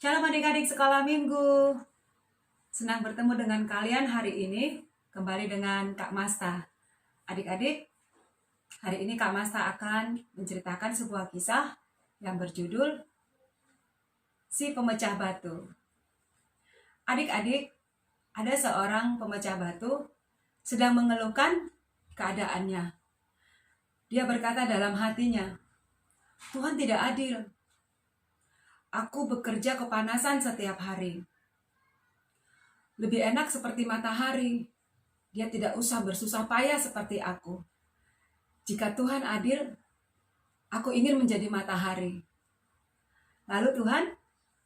Shalom adik-adik sekolah minggu. Senang bertemu dengan kalian hari ini, kembali dengan Kak Masta. Adik-adik, hari ini Kak Masta akan menceritakan sebuah kisah yang berjudul Si Pemecah Batu. Adik-adik, ada seorang pemecah batu sedang mengeluhkan keadaannya. Dia berkata dalam hatinya, Tuhan tidak adil. Aku bekerja kepanasan setiap hari. Lebih enak seperti matahari. Dia tidak usah bersusah payah seperti aku. Jika Tuhan adil, aku ingin menjadi matahari. Lalu Tuhan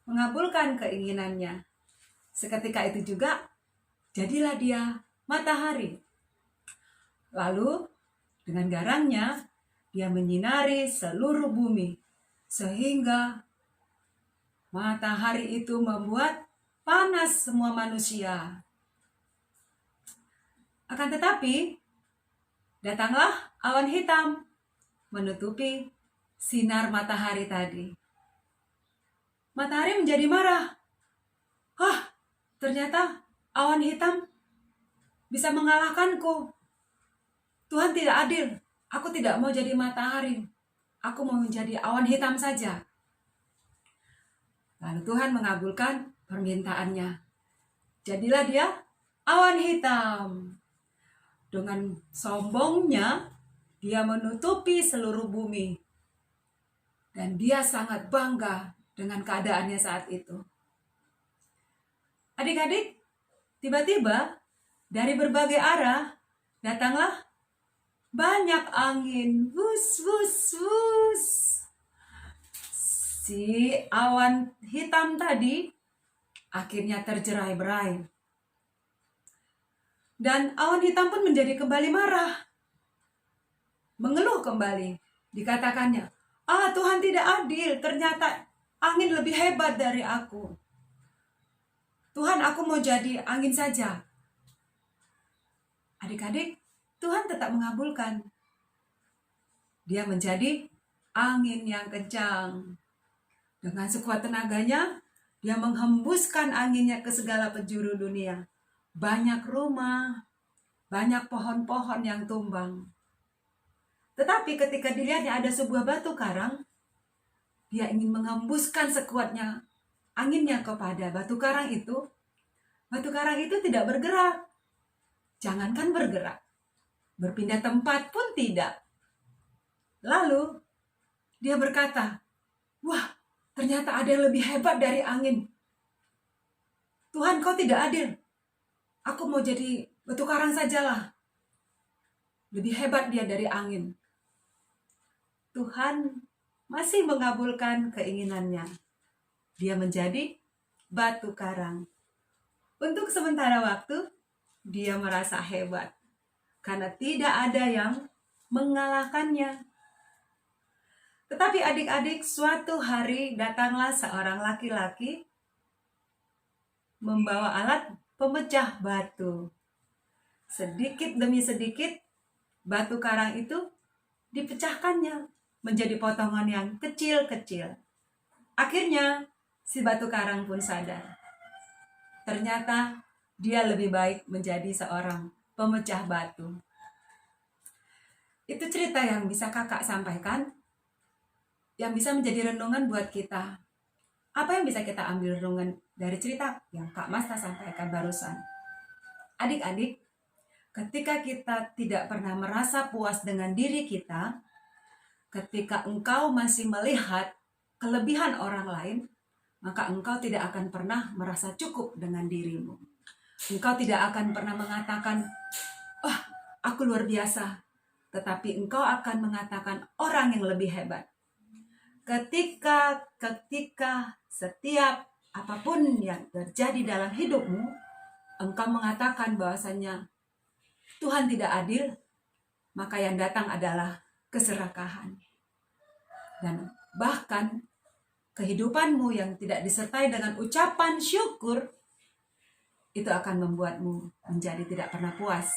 mengabulkan keinginannya. Seketika itu juga, jadilah dia matahari. Lalu, dengan garangnya, dia menyinari seluruh bumi. Sehingga matahari itu membuat panas semua manusia. Akan tetapi, datanglah awan hitam menutupi sinar matahari tadi. Matahari menjadi marah. Ternyata awan hitam bisa mengalahkanku. Tuhan tidak adil. Aku tidak mau jadi matahari. Aku mau menjadi awan hitam saja. Lalu Tuhan mengabulkan permintaannya. Jadilah dia awan hitam. Dengan sombongnya, dia menutupi seluruh bumi. Dan dia sangat bangga dengan keadaannya saat itu. Adik-adik, tiba-tiba dari berbagai arah datanglah banyak angin. Wus, wus, wus. Si awan hitam tadi akhirnya terjerai-berai. Dan awan hitam pun menjadi kembali marah. Mengeluh kembali. Dikatakannya, Tuhan tidak adil. Ternyata angin lebih hebat dari aku. Tuhan, aku mau jadi angin saja. Adik-adik, Tuhan tetap mengabulkan. Dia menjadi angin yang kencang. Dengan sekuat tenaganya, dia menghembuskan anginnya ke segala penjuru dunia. Banyak rumah, banyak pohon-pohon yang tumbang. Tetapi ketika dilihatnya ada sebuah batu karang, dia ingin menghembuskan sekuatnya anginnya kepada batu karang itu. Batu karang itu tidak bergerak. Jangankan bergerak, berpindah tempat pun tidak. Lalu dia berkata, wah, ternyata ada yang lebih hebat dari angin. Tuhan, kau tidak adil. Aku mau jadi batu karang sajalah. Lebih hebat dia dari angin. Tuhan masih mengabulkan keinginannya. Dia menjadi batu karang. Untuk sementara waktu, dia merasa hebat. Karena tidak ada yang mengalahkannya. Tetapi adik-adik, suatu hari datanglah seorang laki-laki membawa alat pemecah batu. Sedikit demi sedikit, batu karang itu dipecahkannya menjadi potongan yang kecil-kecil. Akhirnya, si batu karang pun sadar. Ternyata dia lebih baik menjadi seorang pemecah batu. Itu cerita yang bisa kakak sampaikan, yang bisa menjadi renungan buat kita. Apa yang bisa kita ambil renungan dari cerita yang Kak Masta sampaikan barusan? Adik-adik, ketika kita tidak pernah merasa puas dengan diri kita, ketika engkau masih melihat kelebihan orang lain, maka engkau tidak akan pernah merasa cukup dengan dirimu. Engkau tidak akan pernah mengatakan, aku luar biasa. Tetapi engkau akan mengatakan orang yang lebih hebat. Ketika setiap apapun yang terjadi dalam hidupmu, engkau mengatakan bahwasannya Tuhan tidak adil, maka yang datang adalah keserakahan. Dan bahkan kehidupanmu yang tidak disertai dengan ucapan syukur, itu akan membuatmu menjadi tidak pernah puas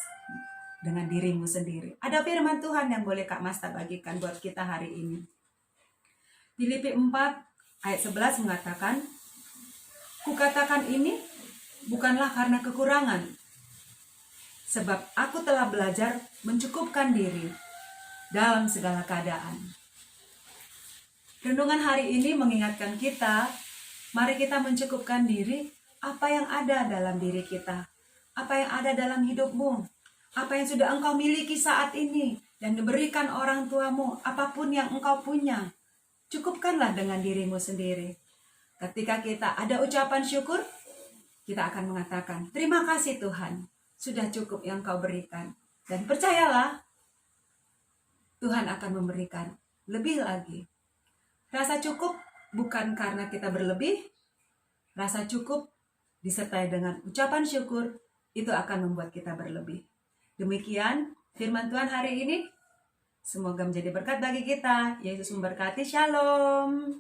dengan dirimu sendiri. Ada firman Tuhan yang boleh Kak Masta bagikan buat kita hari ini. Filipi 4 ayat 11 mengatakan, Kukatakan ini bukanlah karena kekurangan, sebab aku telah belajar mencukupkan diri dalam segala keadaan. Renungan hari ini mengingatkan kita, mari kita mencukupkan diri apa yang ada dalam diri kita, apa yang ada dalam hidupmu, apa yang sudah engkau miliki saat ini, dan diberikan orang tuamu, apapun yang engkau punya. Cukupkanlah dengan dirimu sendiri. Ketika kita ada ucapan syukur, kita akan mengatakan, terima kasih Tuhan, sudah cukup yang kau berikan. Dan percayalah, Tuhan akan memberikan lebih lagi. Rasa cukup bukan karena kita berlebih, rasa cukup disertai dengan ucapan syukur, itu akan membuat kita berlebih. Demikian firman Tuhan hari ini. Semoga menjadi berkat bagi kita. Yesus memberkati. Shalom.